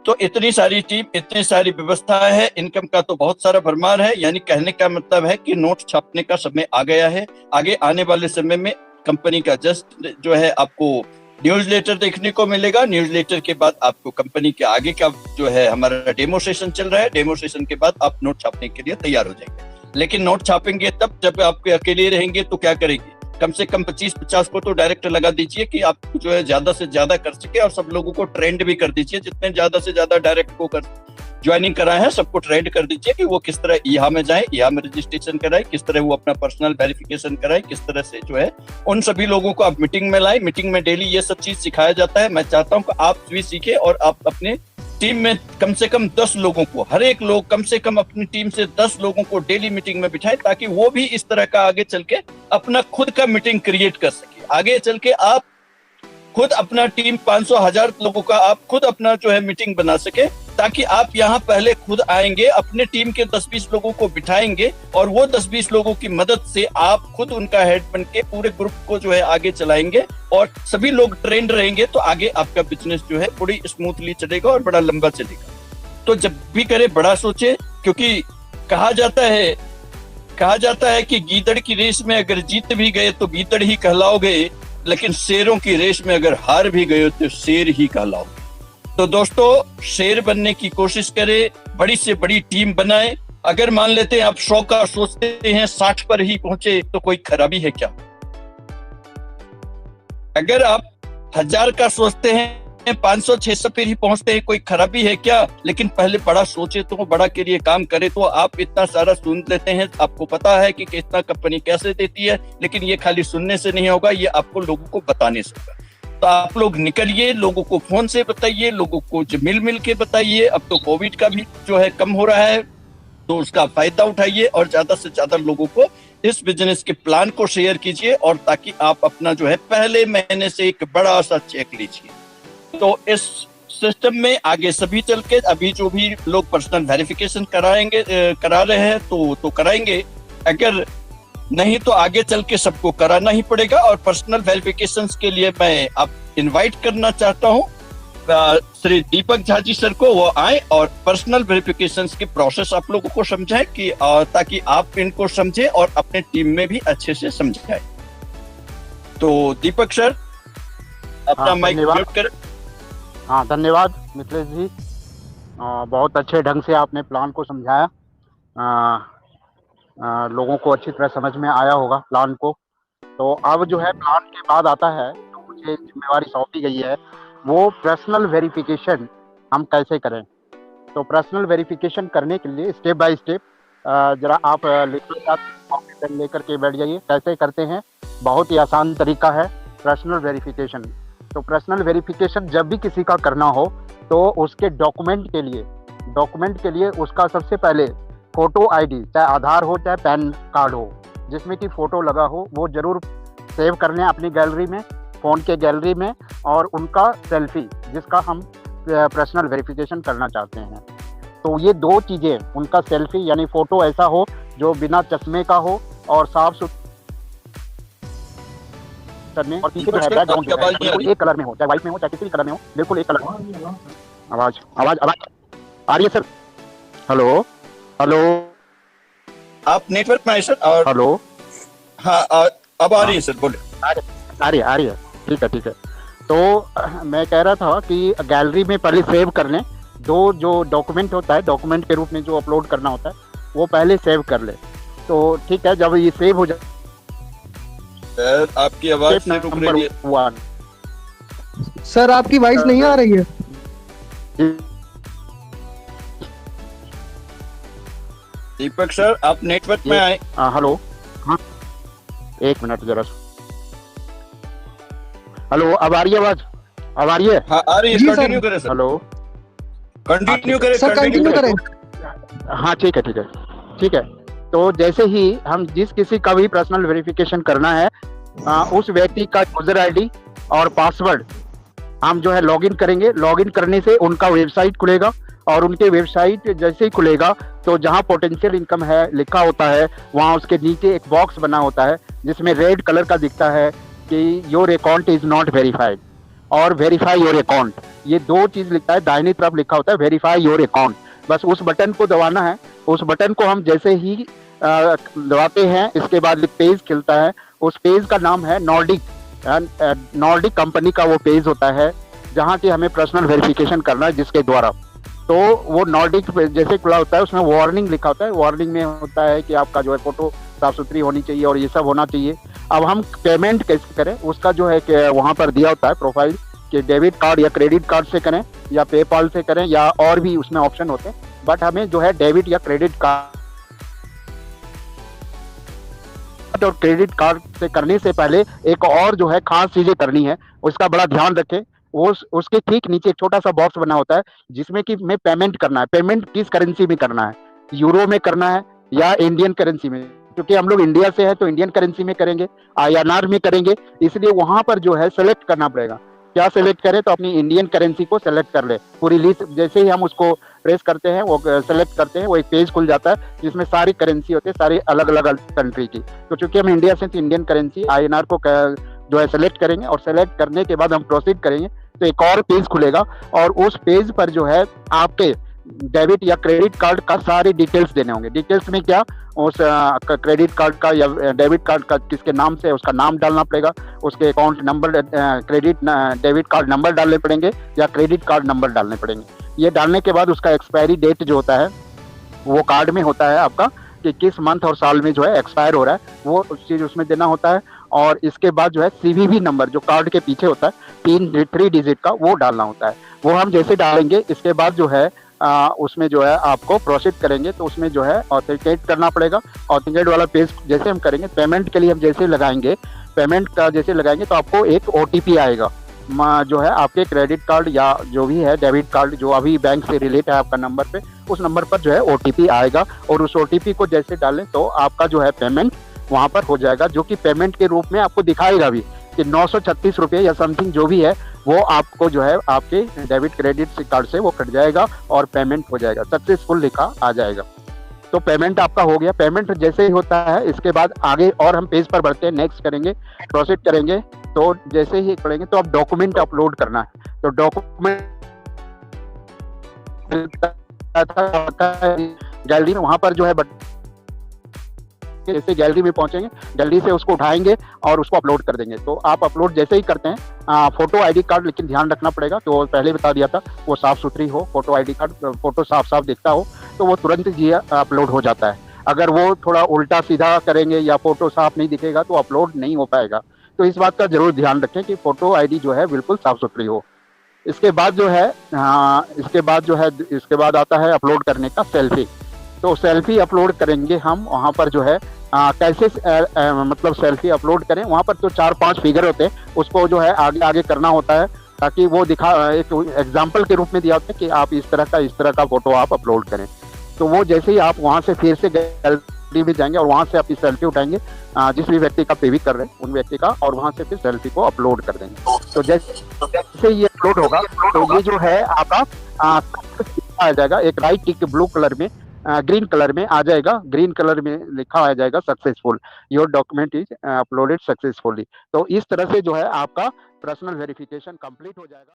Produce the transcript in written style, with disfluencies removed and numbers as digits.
तो इतनी सारी टीम, इतनी सारी व्यवस्था है, इनकम का तो बहुत सारा भरमार है। यानी कहने का मतलब है कि नोट छापने का समय आ गया है। आगे आने वाले समय में कंपनी का जस्ट जो है आपको न्यूज़लेटर देखने को मिलेगा। न्यूज़लेटर के बाद आपको कंपनी के आगे का जो है हमारा डेमो सेशन चल रहा है। डेमो सेशन के बाद आप नोट छापने के लिए तैयार हो जाएंगे। लेकिन नोट छापेंगे तब जब आप अकेले रहेंगे तो क्या करेंगे? कम से कम 25-50 को तो डायरेक्ट लगा दीजिए कि आप जो है ज्यादा से ज्यादा कर सके, और सब लोगों को ट्रेंड भी कर दीजिए। जितने ज्यादा से ज्यादा डायरेक्ट को कर ज्वाइनिंग कराए हैं सबको ट्रेंड कर दीजिए कि वो किस तरह यहाँ में जाए, यहाँ में रजिस्ट्रेशन कराए, किस तरह वो अपना पर्सनल वेरिफिकेशन कराए, किस तरह से जो है उन सभी लोगों को आप मीटिंग में लाए। मीटिंग में डेली ये सब चीज सिखाया जाता है। मैं चाहता हूँ कि आप भी सीखे और आप अपने टीम में कम से कम 10 लोगों को, हर एक लोग कम से कम अपनी टीम से 10 लोगों को डेली मीटिंग में बिठाए, ताकि वो भी इस तरह का आगे चल के अपना खुद का मीटिंग क्रिएट कर सके। आगे चल के आप खुद अपना टीम 500-1000 लोगों का आप खुद अपना जो है मीटिंग बना सके, ताकि आप यहाँ पहले खुद आएंगे, अपने टीम के 10-20 लोगों को बिठाएंगे और वो 10-20 लोगों की मदद से आप खुद उनका हेड बन के पूरे ग्रुप को जो है आगे चलाएंगे, और सभी लोग ट्रेंड रहेंगे तो आगे आपका बिजनेस जो है बड़ी स्मूथली चलेगा और बड़ा लंबा चलेगा। तो जब भी करे बड़ा सोचे, क्योंकि कहा जाता है कि गीदड़ की रेस में अगर जीत भी गए तो गीदड़ ही कहलाओगे, लेकिन शेरों की रेस में अगर हार भी गए तो शेर ही कहलाओगे। तो दोस्तों, शेर बनने की कोशिश करें, बड़ी से बड़ी टीम बनाएं। अगर मान लेते हैं आप 100 का सोचते हैं 60 पर ही पहुंचे तो कोई खराबी है क्या? अगर आप 1000 का सोचते हैं 500-600 पर ही पहुंचते हैं, कोई खराबी है क्या? लेकिन पहले बड़ा सोचे तो बड़ा के लिए काम करे। तो आप इतना सारा सुन लेते हैं, आपको पता है कि कितना कंपनी कैसे देती है, लेकिन ये खाली सुनने से नहीं होगा, ये आपको लोगों को बताने से होगा। तो आप लोग निकलिए, लोगों को फोन से बताइए, लोगों को मिल के बताइए। अब तो कोविड का भी जो है कम हो रहा है, तो उसका फायदा उठाइए और ज्यादा से ज्यादा लोगों को इस बिजनेस के प्लान को शेयर कीजिए, और ताकि आप अपना जो है पहले महीने से एक बड़ा सा चेक लीजिए। तो इस सिस्टम में आगे सभी चल के अभी जो भी लोग पर्सनल वेरिफिकेशन करा रहे हैं तो कराएंगे, अगर नहीं तो आगे चल के सबको कराना ही पड़ेगा। और पर्सनल वेरिफिकेशन के लिए मैं आप इनवाइट करना चाहता हूँ श्री दीपक झा जी सर को, वो आए और पर्सनल वेरिफिकेशन के प्रोसेस आप लोगों को समझाएं, कि ताकि आप इनको समझें और अपने टीम में भी अच्छे से समझाएं। तो दीपक सर अपना माइक म्यूट कर। हाँ, धन्यवाद मिथिलेश जी, बहुत अच्छे ढंग से आपने प्लान को समझाया। लोगों को अच्छी तरह समझ में आया होगा प्लान को। तो अब जो है प्लान के बाद आता है, तो मुझे जिम्मेवारी सौंपी गई है वो पर्सनल वेरिफिकेशन हम कैसे करें। तो पर्सनल वेरिफिकेशन करने के लिए स्टेप बाय स्टेप जरा आप लेकर के बैठ जाइए। कैसे करते हैं, बहुत ही आसान तरीका है पर्सनल वेरिफिकेशन। तो पर्सनल वेरिफिकेशन जब भी किसी का करना हो तो उसके डॉक्यूमेंट के लिए उसका सबसे पहले फोटो आईडी, चाहे आधार हो चाहे पैन कार्ड हो, जिसमें कि फोटो लगा हो, वो जरूर सेव कर लें अपनी गैलरी में, फ़ोन के गैलरी में, और उनका सेल्फी जिसका हम पर्सनल वेरिफिकेशन करना चाहते हैं। तो ये दो चीज़ें, उनका सेल्फी यानी फ़ोटो ऐसा हो जो बिना चश्मे का हो और साफ सुथरा करने, और पीछे जो है बैकग्राउंड जो है बिल्कुल एक कलर में हो, चाहे व्हाइट में हो चाहे किसी भी कलर में हो, बिल्कुल एक कलर में। आवाज आ रही है सर? हेलो, आप नेटवर्क में आए सर? और हेलो, हाँ अब आ रही है सर, बोले। आ रही है, ठीक है। तो मैं कह रहा था कि गैलरी में पहले सेव कर लें। जो डॉक्यूमेंट होता है, डॉक्यूमेंट के रूप में जो अपलोड करना होता है, वो पहले सेव कर ले। तो ठीक है, जब ये सेव हो जाए, सर आपकी आवाज से रुक रही है। सर आपकी वॉइस नहीं आ रही है। दीपक सर आप नेटवर्क में आए। हेलो, हाँ एक मिनट जरा। हेलो, अब आ रही है आवाज? अब आ रही है? हाँ आ रही है, कंटिन्यू करें सर। हेलो, कंटिन्यू करें सर, कंटिन्यू करें। हाँ ठीक है। तो जैसे ही हम जिस किसी का भी पर्सनल वेरिफिकेशन करना है, उस व्यक्ति का यूजर आईडी और पासवर्ड हम जो है लॉगिन करेंगे। लॉगिन करने से उनका वेबसाइट खुलेगा, और उनके वेबसाइट जैसे ही खुलेगा तो जहां पोटेंशियल इनकम है लिखा होता है, वहां उसके नीचे एक बॉक्स बना होता है जिसमें रेड कलर का दिखता है कि your account is not verified. और वेरीफाई योर अकाउंट, ये दो चीज लिखा है, दाहिनी तरफ लिखा होता है वेरीफाई योर अकाउंट। बस उस बटन को दबाना है। उस बटन को हम जैसे ही दबाते हैं, इसके बाद एक पेज खिलता है। उस पेज का नाम है नॉर्डिक, नॉर्डिक कंपनी का वो पेज होता है जहाँ की हमें पर्सनल वेरिफिकेशन करना है जिसके द्वारा। तो वो नॉर्डिक जैसे खुला होता है, उसमें वार्निंग लिखा होता है। वार्निंग में होता है कि आपका जो है फोटो साफ सुथरी होनी चाहिए और ये सब होना चाहिए। अब हम पेमेंट कैसे करें, उसका जो है कि वहाँ पर दिया होता है प्रोफाइल कि डेबिट कार्ड या क्रेडिट कार्ड से करें या पेपाल से करें या और भी उसमें ऑप्शन होते हैं। बट हमें जो है डेबिट या क्रेडिट कार्ड और क्रेडिट कार्ड से करने से पहले एक और जो है खास चीजें करनी है, उसका बड़ा ध्यान रखें। वो उसके ठीक नीचे एक छोटा सा बॉक्स बना होता है जिसमें कि हमें पेमेंट करना है। पेमेंट किस करेंसी में करना है, यूरो में करना है या इंडियन करेंसी में, क्योंकि हम लोग इंडिया से हैं तो इंडियन करेंसी में करेंगे, INR में करेंगे। इसलिए वहां पर जो है सेलेक्ट करना पड़ेगा। क्या सेलेक्ट करें, तो अपनी इंडियन करेंसी को सेलेक्ट कर ले। पूरी लिस्ट जैसे ही हम उसको प्रेस करते हैं, वो सेलेक्ट करते हैं, वो एक पेज खुल जाता है जिसमें सारी करेंसी होती है, सारी अलग अलग कंट्री की। तो चूंकि हम इंडिया से, तो इंडियन करेंसी INR को जो है सेलेक्ट करेंगे और सेलेक्ट करने के बाद हम प्रोसीड करेंगे तो एक और पेज खुलेगा और उस पेज पर जो है आपके डेबिट या क्रेडिट कार्ड का सारे डिटेल्स देने होंगे। डिटेल्स में क्या, उस क्रेडिट कार्ड का या डेबिट कार्ड का किसके नाम से, उसका नाम डालना पड़ेगा, उसके account number, credit debit card number डालने पड़ेंगे या क्रेडिट कार्ड नंबर डालने पड़ेंगे। ये डालने के बाद उसका एक्सपायरी डेट जो होता है वो कार्ड में होता है आपका कि किस मंथ और साल में जो है एक्सपायर हो रहा है, वो चीज़ उसमें देना होता है। और इसके बाद जो है CVV नंबर जो कार्ड के पीछे होता है 3 डिजिट का, वो डालना होता है। वो हम जैसे डालेंगे इसके बाद जो है उसमें जो है आपको प्रोसीड करेंगे तो उसमें जो है ऑथेंटिकेट करना पड़ेगा। ऑथेंटिकेट वाला पेज जैसे हम करेंगे, पेमेंट के लिए हम जैसे लगाएंगे, पेमेंट का जैसे लगाएंगे तो आपको एक OTP आएगा जो है आपके क्रेडिट कार्ड या जो भी है डेबिट कार्ड जो अभी बैंक से रिलेट है आपका नंबर पे, उस नंबर पर जो है OTP आएगा और उस OTP को जैसे डालें तो आपका जो है पेमेंट वहाँ पर हो जाएगा, जो कि पेमेंट के रूप में आपको दिखाएगा भी कि 936 रुपये या समथिंग जो भी है वो आपको जो है आपके डेबिट क्रेडिट कार्ड से वो कट जाएगा और पेमेंट हो जाएगा, सक्सेसफुल लिखा आ जाएगा। तो पेमेंट आपका हो गया। पेमेंट जैसे ही होता है इसके बाद आगे और हम पेज पर बढ़ते हैं, नेक्स्ट करेंगे, प्रोसीड करेंगे। तो जैसे ही करेंगे तो अब डॉक्यूमेंट अपलोड करना है। तो डॉक्यूमेंट गैलरी में वहां पर जो है जैसे गैलरी में पहुंचेंगे, गैलरी से उसको उठाएंगे और उसको अपलोड कर देंगे। तो आप अपलोड जैसे ही करते हैं फोटो ID कार्ड, लेकिन ध्यान रखना पड़ेगा, तो पहले बता दिया था वो साफ सुथरी हो, फोटो ID कार्ड फोटो साफ साफ दिखता हो तो वो तुरंत जी अपलोड हो जाता है। अगर वो थोड़ा उल्टा सीधा करेंगे या फोटो साफ नहीं दिखेगा तो अपलोड नहीं हो पाएगा। तो इस बात का जरूर ध्यान रखें कि फोटो ID जो है बिल्कुल साफ सुथरी हो। इसके बाद जो है इसके बाद आता है अपलोड करने का सेल्फी। तो सेल्फी अपलोड करेंगे हम वहाँ पर जो है कैसे मतलब सेल्फी अपलोड करें, वहाँ पर तो 4-5 फिगर होते हैं, उसको जो है आगे आगे करना होता है ताकि वो दिखा एक एग्जाम्पल के रूप में दिया होता है कि आप इस तरह का फोटो आप अपलोड करें। तो वो जैसे ही आप वहाँ से फिर से गैलरी में जाएंगे और वहाँ से अपनी सेल्फी उठाएंगे जिस भी व्यक्ति का पेवी कर रहे हैं उन व्यक्ति का, और वहाँ से फिर सेल्फी को अपलोड कर देंगे। तो जैसे ये अपलोड होगा तो ये जो है आपका आ जाएगा, एक राइट टिक ब्लू कलर में ग्रीन कलर में आ जाएगा, ग्रीन कलर में लिखा आ जाएगा successful, your document is uploaded successfully. तो इस तरह से जो है आपका पर्सनल वेरिफिकेशन कंप्लीट हो जाएगा।